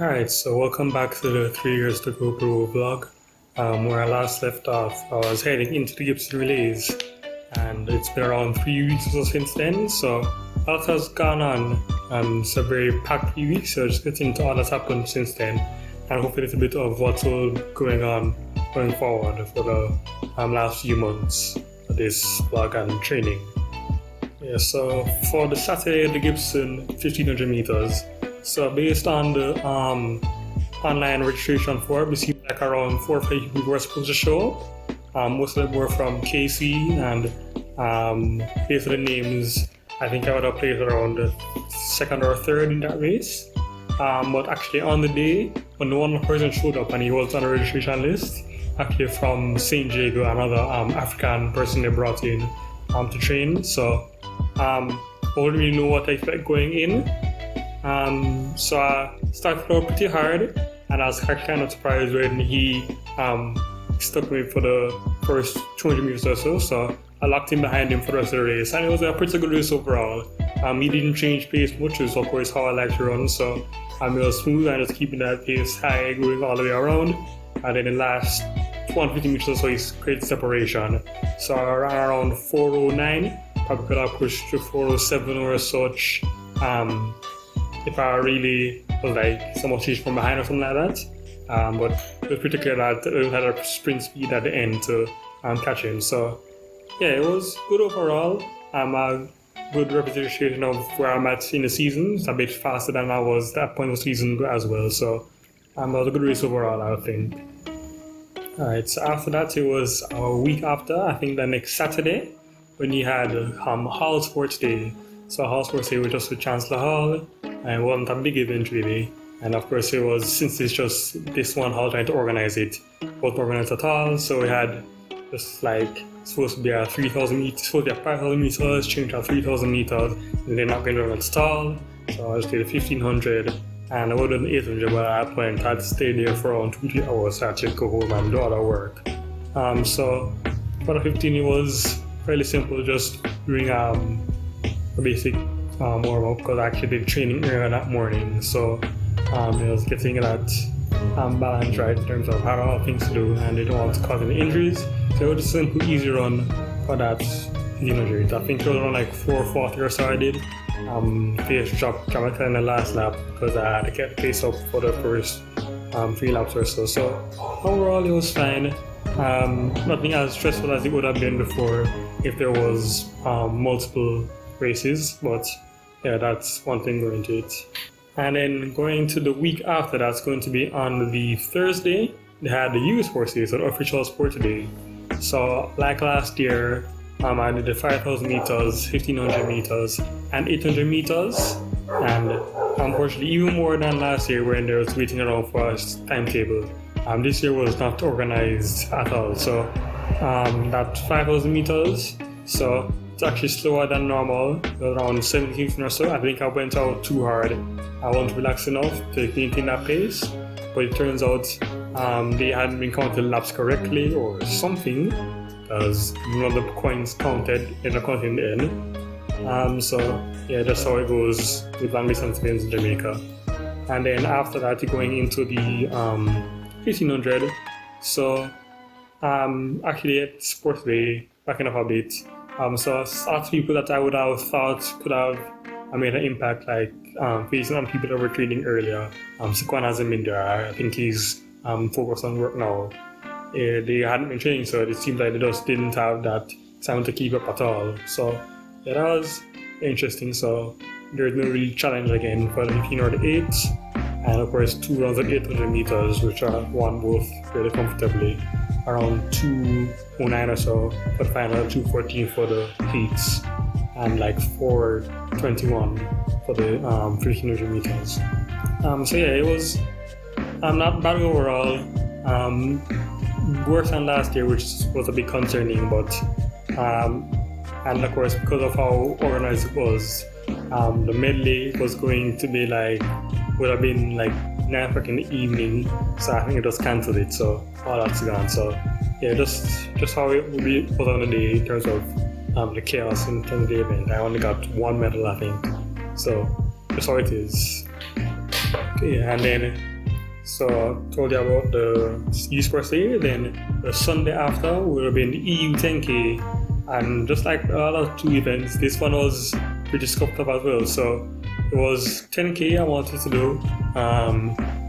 Alright, so welcome back to the 3 years to go pro vlog. Where I last left off, I was heading into the Gibson Relays, and it's been around 3 weeks or so since then, so a lot has gone on. It's a very packed few weeks, so just getting into all that's happened since then, and hopefully it's a bit of what's all going on going forward for the last few months of this vlog and training. Yeah, so for the Saturday, the Gibson 1500 meters. So based on the online registration form, it seemed like around 4 or 5 people were supposed to show up. Most of them were from KC, and based on the names, I think I would have placed around the second or third in that race. But actually on the day, when the one person showed up and he was on the registration list, actually from St. Jago, another African person they brought in to train. So I wouldn't really know what to expect going in. So I started out pretty hard, and I was kind of surprised when he stuck me for the first 200 meters or so. So I locked in behind him for the rest of the race, and it was a pretty good race overall. He didn't change pace much, which is of course how I like to run. So it was smooth and just keeping that pace high, going all the way around. And then in the last 150 meters or so, he created separation. So I ran around 4:09. Probably could have pushed to 4:07 or such. If I really was like someone chased from behind or something like that. But it was pretty clear that it had a sprint speed at the end to catch him. So yeah, it was good overall. A good representation of where I'm at in the season. It's a bit faster than I was at that point of the season as well. So it was a good race overall, I think. Alright, so after that it was a week after, I think the next Saturday, when you had Hall Sports Day. So Hall Sports Day was just with Chancellor Hall, and it wasn't a big event really. And of course it was, since it's just this one hall trying to organize it, wasn't organized at all. So we had just like, supposed to be a 3,000 meters, supposed to be a 5,000 meters, changed to 3,000 meters, and they're not going to run at all. So I just did a 1,500, and I would have done 800, but at that point I'd stayed there for around 2-3 hours, so I had to go home and do other work. So for the 15 it was fairly simple, just doing a basic warm-up, because I actually did training earlier that morning. So I was getting that balance right in terms of how all things to do, and they don't want to cause any injuries. So it was a simple, easy run for that 1500. I think it was around like 4:40 or so I did. Pace dropped dramatically in the last lap because I had to get the pace up for the first 3 laps or so. So overall it was fine. Nothing as stressful as it would have been before if there was multiple races, but yeah, that's one thing going to it. And then going to the week after, that's going to be on the Thursday, they had the U Sports Day, so the official sports day. So like last year, I did the 5,000 meters, 1,500 meters, and 800 meters, and unfortunately even more than last year when there was waiting around for a timetable. This year was not organized at all. So that 5,000 meters, so it's actually slower than normal, around 17 or so. I think I went out too hard. I wasn't relaxed enough to maintain that pace, but it turns out they hadn't been counting laps correctly or something, because none of the coins counted in the counting end. So yeah, that's how it goes with long distance events in Jamaica. And then after that, you're going into the 1,500. So actually at Sports Day, backing up a bit, so lots of people that I would have thought could have made an impact, like facing on people that were training earlier. Saquon hasn't been there. I think he's focused on work now. They hadn't been training, so it seems like they just didn't have that time to keep up at all. So yeah, that was interesting. So there's no real challenge again for the 15 or the 8, and of course 2 rounds of 800 meters, which are won both really comfortably, around 2:09 or so for the final, 2:14 for the heats, and like 4:21 for the 1,500 meters. So yeah, it was not bad overall. Worse than last year, which was a bit concerning, but and of course because of how organized it was, the medley was going to be like, would have been like 9 o'clock in the evening, so I think it just cancelled it, so all that's gone. So yeah, just how it would be put on the day in terms of the chaos in terms of the event. I only got 1 medal, I think, so that's how it is. Okay, and then so I told you about the East Coast Day. Then the Sunday after would have been EU 10K, and just like the other two events, this one was pretty scuffed up as well. So it was 10K I wanted to do,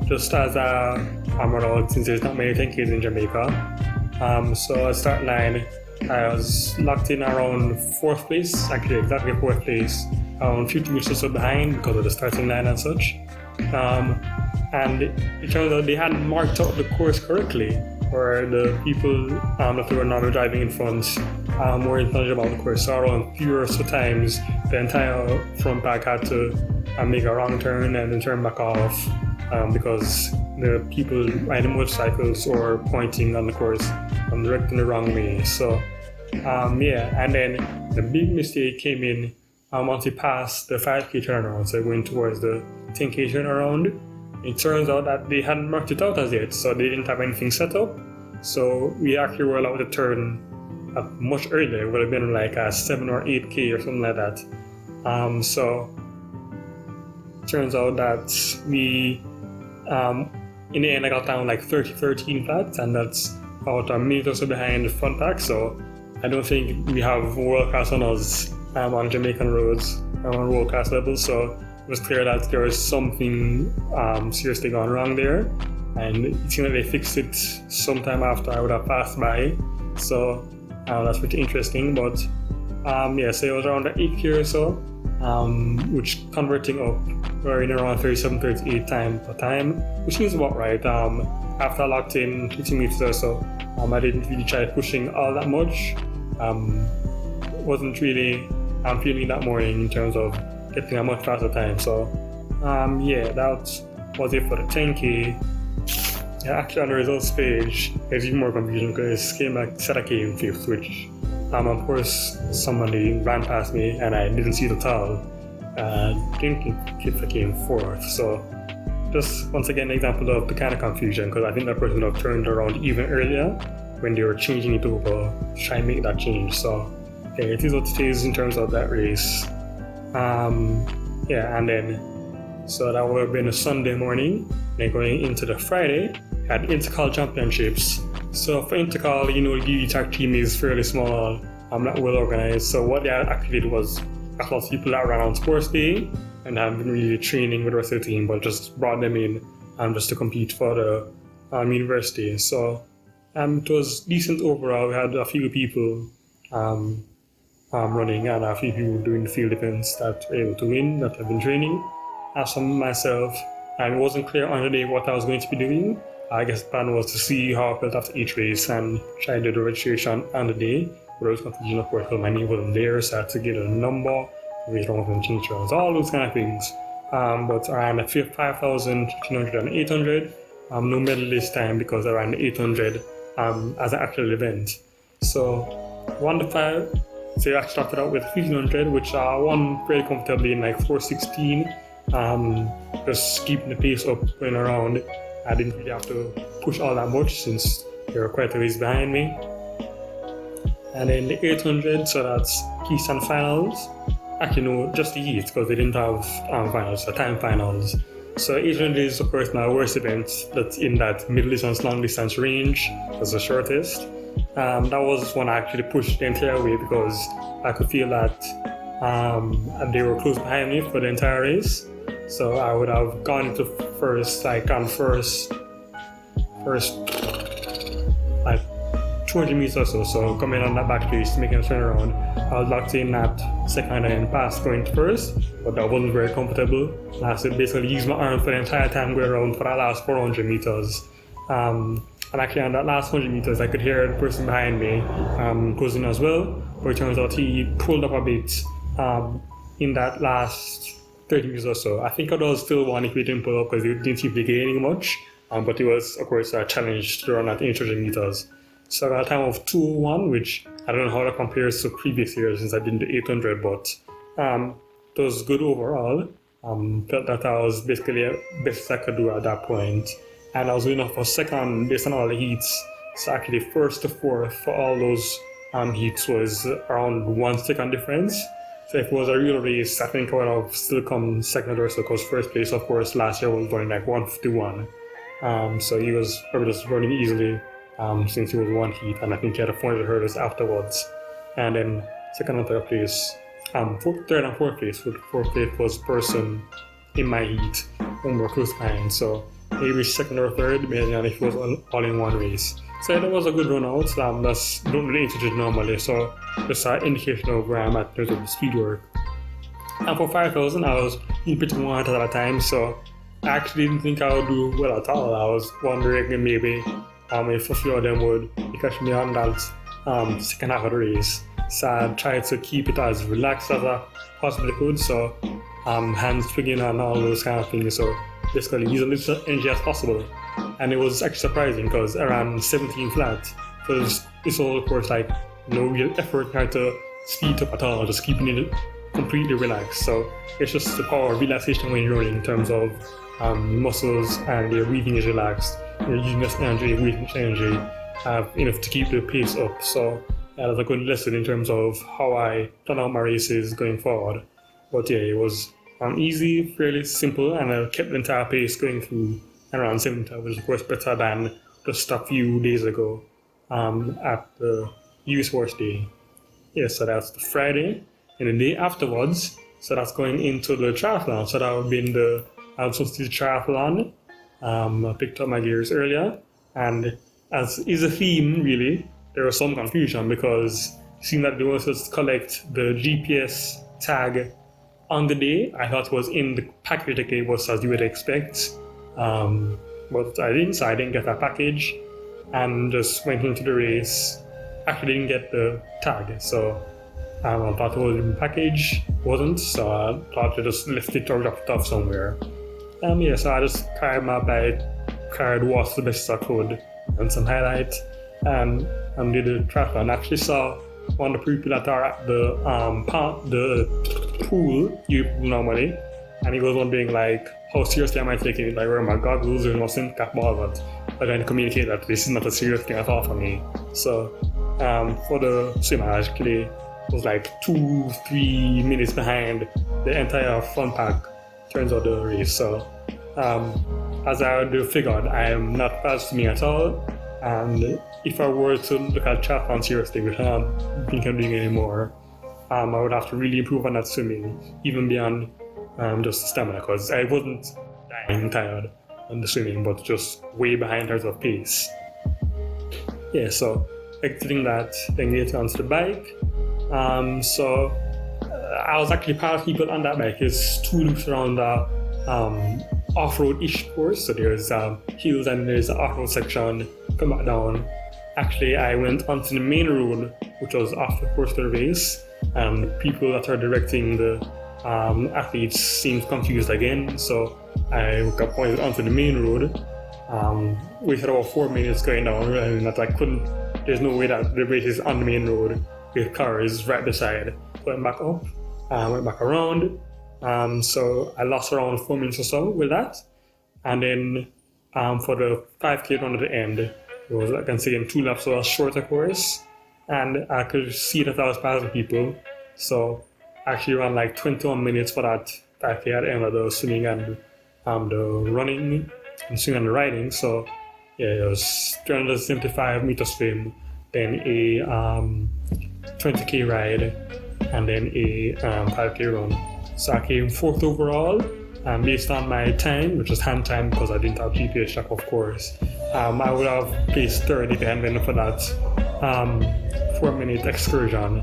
just as a hammer out since there's not many 10Ks in Jamaica. So at start line, I was locked in around fourth place, actually exactly fourth place, around 50 meters or so behind because of the starting line and such. And it turns out they hadn't marked out the course correctly, or the people that were not driving in front weren't knowledgeable about the course. So around 3 or so times, the entire front pack had to make a wrong turn and then turn back off because the people riding motorcycles or pointing on the course directing the wrong way. So and then the big mistake came in once we passed the 5K turnaround, so going towards the 10K turnaround. It turns out that they hadn't marked it out as yet, so they didn't have anything set up. So we actually were allowed to turn much earlier. It would have been like a 7 or 8K or something like that. So it turns out that we, in the end, I got down like 13 flat, and that's about a minute or so behind the front pack. So I don't think we have world class on us on Jamaican roads on world class level. So it was clear that there was something seriously gone wrong there, and it seemed like they fixed it sometime after I would have passed by. So that's pretty interesting. But so it was around the 8K or so, which converting up, we're in around 37, 38 per time, which seems about right. After I locked in 50 meters or so, I didn't really try pushing all that much. Wasn't really feeling that morning in terms of getting a much faster time. So that was it for the 10K. Actually on the results page, there's even more confusion because it came back, said I came fifth, which of course somebody ran past me and I didn't see it at all. Didn't think I came fourth. So just once again an example of the kind of confusion, because I think that person would have turned around even earlier when they were changing it over to try and make that change. So it is what it is in terms of that race. And then so that would have been a Sunday morning. Then going into the Friday, had Intercal Championships. So for Intercal, the tag team is fairly small, not well organized. So what they actually did was a lot of people that ran on sports day and have been really training with the rest of the team, but just brought them in just to compete for the university. So it was decent overall. We had a few people running and a few people doing the field events that were able to win, that have been training. As for myself, it wasn't clear on the day what I was going to be doing. I guess the plan was to see how I felt after each race and try to do the registration on the day. But there was confusion, of course, because my name wasn't there, so I had to get a number, race wrong and change rounds, all those kind of things. But around the 5,000, 1,500 and 800, no medal this time because I ran the 800 as an actual event. So 1 to 5, so I started out with 1,500, which I won very comfortably in like 4:16. Just keeping the pace up going around. I didn't really have to push all that much since they were quite a ways behind me. And then the 800, so that's Heats and finals. Actually no, just the Heats because they didn't have finals, so time finals. So 800 is of course my worst event that's in that middle distance, long distance range. That's the shortest. That was one I actually pushed the entire way because I could feel that they were close behind me for the entire race. So I would have gone into first like 200 meters or so. So coming on that back race, making a turnaround, I was locked in at second and passed going to first, but that wasn't very comfortable. I had to basically use my arm for the entire time going around for that last 400 meters. And actually on that last 100 meters, I could hear the person behind me closing as well. But it turns out he pulled up a bit in that last 30 meters or so. I think I was still one if we didn't pull up because it didn't seem to be gaining much. But it was, of course, a challenge to run at 800 meters. So I got a time of 2:01, which I don't know how that compares to previous years since I did the 800, but it was good overall. Felt that I was basically the best I could do at that point. And I was winning for second based on all the heats. So actually first to fourth for all those heats was around 1 second difference. So if it was a real race, I think I would have still come second or so, because first place, of course, last year was running like 151. So he was probably just running easily since he was one heat, and I think he had a 400 hurdles afterwards. And then second and third place, third and fourth place. Fourth place was person in my heat, when we were close behind. So he reached second or third, and it was all in one race. So that was a good run out. That's don't really into it normally, so just an indication of where I'm at in terms of the speed work. And for 5,000, I was in pretty much at a time, so I actually didn't think I would do well at all. I was wondering maybe if a few of them would catch me on that second half of the race. So I tried to keep it as relaxed as I possibly could, so hands swinging and all those kind of things, so basically use as little energy as possible. And it was actually surprising because around 17 flat, because it's all of course like no real effort trying to speed up at all, just keeping it completely relaxed. So it's just the power of relaxation when you're running in terms of muscles, and your breathing is relaxed, you're using this energy, breathing energy, enough to keep the pace up. So that's a good lesson in terms of how I plan out my races going forward. But yeah, it was easy, fairly simple, and I kept the entire pace going through around 70, which is of course better than just a few days ago at the US Horse Day. Yeah, so that's the Friday, and the day afterwards, so that's going into the triathlon. So that would be in the Solstice Triathlon. I picked up my gears earlier, and as is a theme, really, there was some confusion because it seemed that they wanted to collect the GPS tag on the day. I thought it was in the package they gave us, as you would expect. But I didn't get that package, and just went into the race. Actually didn't get the tag, so I thought it was in the package, wasn't, so I thought I just left it or dropped it off somewhere. Yeah, so I just carried my bike, carried water the best I could, and some highlight, and did the triathlon. I actually saw one of the people that are at the pool, you normally, and he was wondering like how seriously am I taking it, like wearing my goggles and wasn't cap ball, but I trying to communicate that this is not a serious thing at all for me. So for the swim, I actually was like 2-3 minutes behind the entire front pack turns out the race. So as I already figured, I am not fast swimming at all, and if I were to look at triathlon seriously, which I don't think I'm doing anymore, I would have to really improve on that swimming, even beyond just stamina, because I wasn't dying tired on the swimming, but just way behind in terms of pace. Yeah, so exiting that, then getting onto the bike. So I was actually part of people on that bike. There's 2 loops around the off-road-ish course, so there's hills and there's an off-road section, come back down. Actually, I went onto the main road, which was off the course of the race, and people that are directing the athletes seemed confused again, so I got pointed onto the main road. Waited about 4 minutes going down, and that I couldn't, there's no way that the race is on the main road with cars right beside. Went back up, went back around, so I lost around 4 minutes or so with that. And then for the 5K run at the end, it was, I can say, in 2 laps of a shorter course, and I could see that I was passing people, so I actually ran like 21 minutes for that 5K at the end of the swimming and the running and swimming and the riding. So yeah, it was 375 meter swim, then a 20K ride, and then a 5K run. So I came 4th overall, based on my time, which was hand time because I didn't have GPS track, of course. I would have placed 3rd if I hadn't been for that 4-minute excursion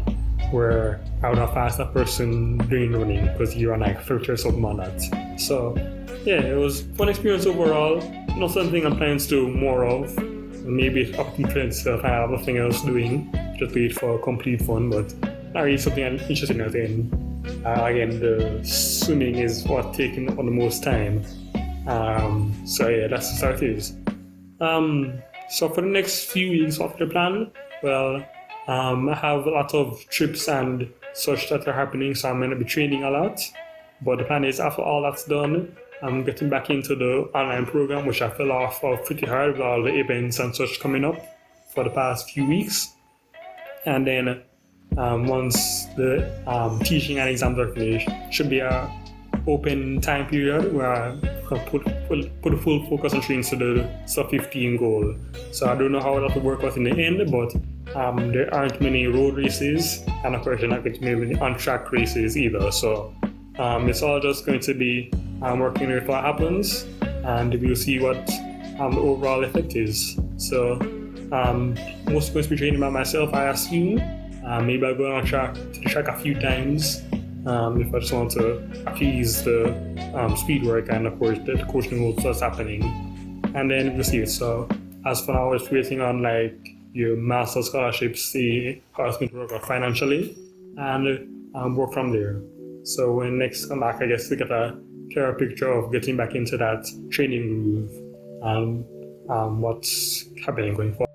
where I would have passed that person doing running because you run like 30 or something on that. So yeah, it was fun experience overall. Not something I'm planning to do more of. Maybe up to friends if I have nothing else doing, just do it for complete fun, but not really something I'm interested in. Again, the swimming is what taking up the most time. So yeah, that's the start it is. So for the next few weeks of the plan, well, I have a lot of trips and such that are happening, so I'm going to be training a lot. But the plan is, after all that's done, I'm getting back into the online program, which I fell off of pretty hard with all the events and such coming up for the past few weeks. And then once the teaching and exams are finished, should be a open time period where I put a full focus on training to the sub 15 goal. So I don't know how that will work out in the end, but there aren't many road races, and of course, there aren't many on track races either. So it's all just going to be working with what happens, and we'll see what the overall effect is. So most going to be training by myself, I assume. Maybe I'll go on track to the track a few times if I just want to appease the speed work, and of course the coaching will start happening, and then we'll see. So as for now, I was waiting on like your master scholarships, see how it's going to work out financially, and work from there. So when next come back, I guess to get a clearer picture of getting back into that training groove and what's happening going forward.